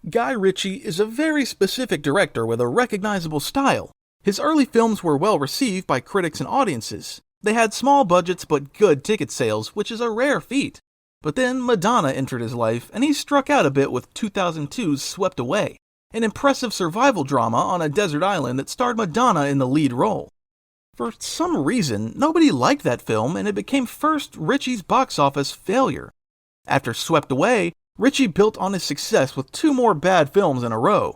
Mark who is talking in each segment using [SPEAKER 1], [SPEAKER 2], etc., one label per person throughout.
[SPEAKER 1] Guy Ritchie is a very specific director with a recognizable style. His early films were well received by critics and audiences. They had small budgets but good ticket sales, which is a rare feat. But then Madonna entered his life, and he struck out a bit with 2002's Swept Away, an impressive survival drama on a desert island that starred Madonna in the lead role. For some reason, nobody liked that film, and it became first Ritchie's box office failure. After Swept Away, Ritchie built on his success with two more bad films in a row.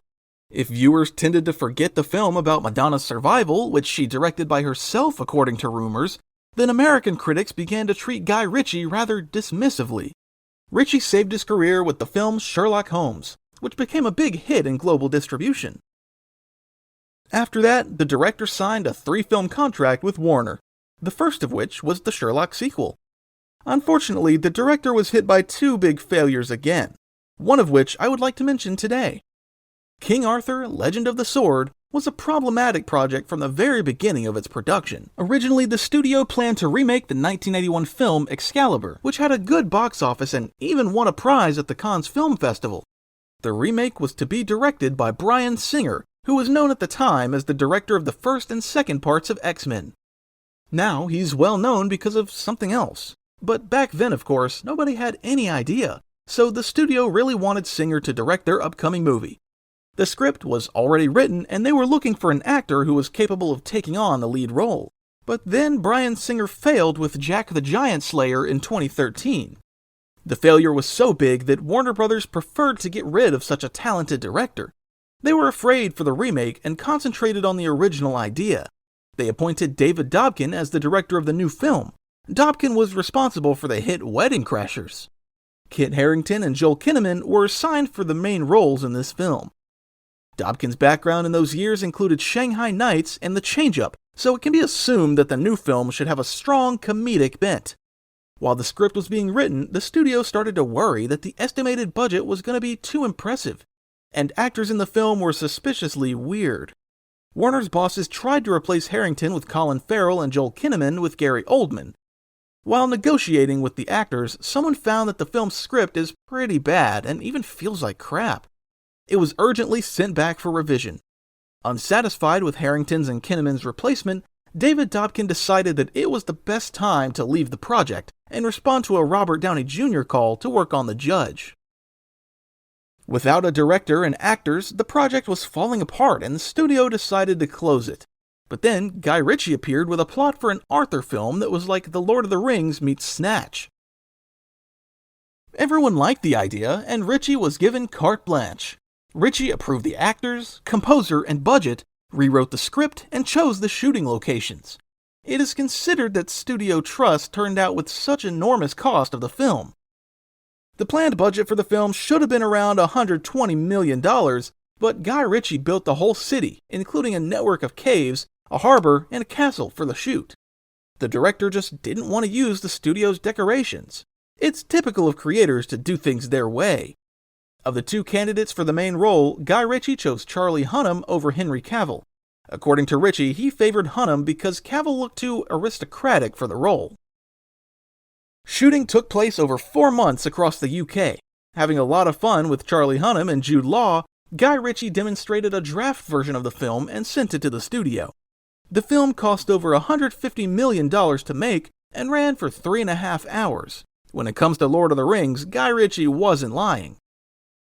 [SPEAKER 1] If viewers tended to forget the film about Madonna's survival, which she directed by herself according to rumors, then American critics began to treat Guy Ritchie rather dismissively. Ritchie saved his career with the film Sherlock Holmes, which became a big hit in global distribution. After that, the director signed a 3-film contract with Warner, the first of which was the Sherlock sequel. Unfortunately, the director was hit by 2 big failures again, one of which I would like to mention today. King Arthur, Legend of the Sword was a problematic project from the very beginning of its production. Originally, the studio planned to remake the 1981 film Excalibur, which had a good box office and even won a prize at the Cannes Film Festival. The remake was to be directed by Bryan Singer, who was known at the time as the director of the first and second parts of X-Men. Now, he's well known because of something else. But back then, of course, nobody had any idea, so the studio really wanted Singer to direct their upcoming movie. The script was already written, and they were looking for an actor who was capable of taking on the lead role. But then Bryan Singer failed with Jack the Giant Slayer in 2013. The failure was so big that Warner Brothers preferred to get rid of such a talented director. They were afraid for the remake and concentrated on the original idea. They appointed David Dobkin as the director of the new film. Dobkin was responsible for the hit Wedding Crashers. Kit Harington and Joel Kinnaman were assigned for the main roles in this film. Dobkin's background in those years included Shanghai Nights and The Change-Up, so it can be assumed that the new film should have a strong comedic bent. While the script was being written, the studio started to worry that the estimated budget was going to be too impressive, and actors in the film were suspiciously weird. Warner's bosses tried to replace Harington with Colin Farrell and Joel Kinnaman with Gary Oldman. While negotiating with the actors, someone found that the film's script is pretty bad and even feels like crap. It was urgently sent back for revision. Unsatisfied with Harington's and Kinnaman's replacement, David Dobkin decided that it was the best time to leave the project and respond to a Robert Downey Jr. call to work on The Judge. Without a director and actors, the project was falling apart and the studio decided to close it. But then Guy Ritchie appeared with a plot for an Arthur film that was like The Lord of the Rings meets Snatch. Everyone liked the idea, and Ritchie was given carte blanche. Ritchie approved the actors, composer, and budget, rewrote the script, and chose the shooting locations. It is considered that studio trust turned out with such enormous cost of the film. The planned budget for the film should have been around $120 million, but Guy Ritchie built the whole city, including a network of caves, a harbor, and a castle for the shoot. The director just didn't want to use the studio's decorations. It's typical of creators to do things their way. Of the 2 candidates for the main role, Guy Ritchie chose Charlie Hunnam over Henry Cavill. According to Ritchie, he favored Hunnam because Cavill looked too aristocratic for the role. Shooting took place over 4 months across the UK. Having a lot of fun with Charlie Hunnam and Jude Law, Guy Ritchie demonstrated a draft version of the film and sent it to the studio. The film cost over $150 million to make and ran for 3.5 hours. When it comes to Lord of the Rings, Guy Ritchie wasn't lying.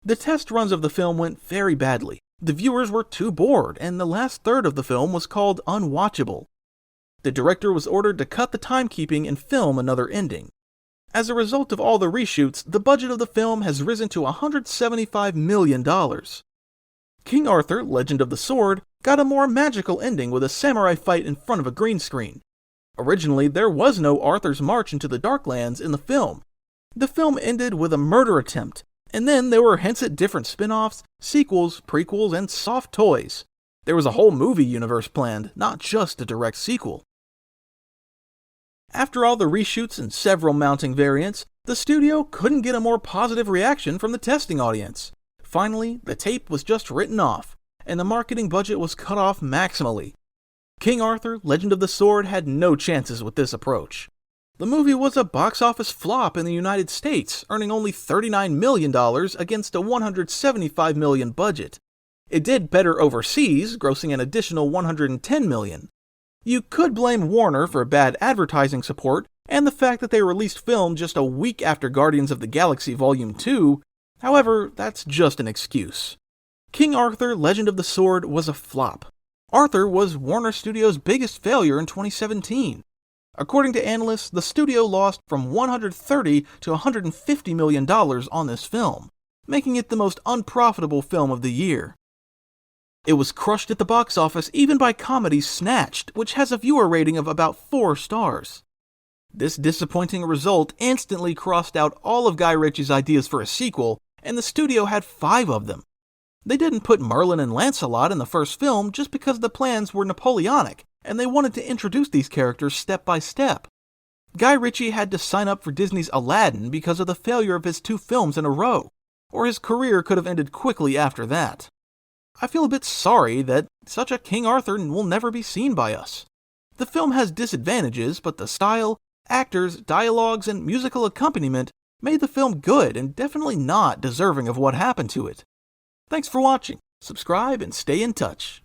[SPEAKER 1] The test runs of the film went very badly. The viewers were too bored, and the last third of the film was called unwatchable. The director was ordered to cut the timekeeping and film another ending. As a result of all the reshoots, the budget of the film has risen to $175 million. King Arthur, Legend of the Sword, got a more magical ending with a samurai fight in front of a green screen. Originally, there was no Arthur's March into the Darklands in the film. The film ended with a murder attempt, and then there were hints at different spin-offs, sequels, prequels, and soft toys. There was a whole movie universe planned, not just a direct sequel. After all the reshoots and several mounting variants, the studio couldn't get a more positive reaction from the testing audience. Finally, the tape was just written off, and the marketing budget was cut off maximally. King Arthur, Legend of the Sword had no chances with this approach. The movie was a box office flop in the United States, earning only $39 million against a $175 million budget. It did better overseas, grossing an additional $110 million. You could blame Warner for bad advertising support and the fact that they released film just a week after Guardians of the Galaxy Volume 2, however, that's just an excuse. King Arthur: Legend of the Sword was a flop. Arthur was Warner Studios' biggest failure in 2017. According to analysts, the studio lost from $130 to $150 million on this film, making it the most unprofitable film of the year. It was crushed at the box office even by comedy Snatched, which has a viewer rating of about 4 stars. This disappointing result instantly crossed out all of Guy Ritchie's ideas for a sequel, and the studio had 5 of them. They didn't put Merlin and Lancelot in the first film just because the plans were Napoleonic, and they wanted to introduce these characters step by step. Guy Ritchie had to sign up for Disney's Aladdin because of the failure of his 2 films in a row, or his career could have ended quickly after that. I feel a bit sorry that such a King Arthur will never be seen by us. The film has disadvantages, but the style, actors, dialogues, and musical accompaniment made the film good and definitely not deserving of what happened to it. Thanks for watching. Subscribe and stay in touch.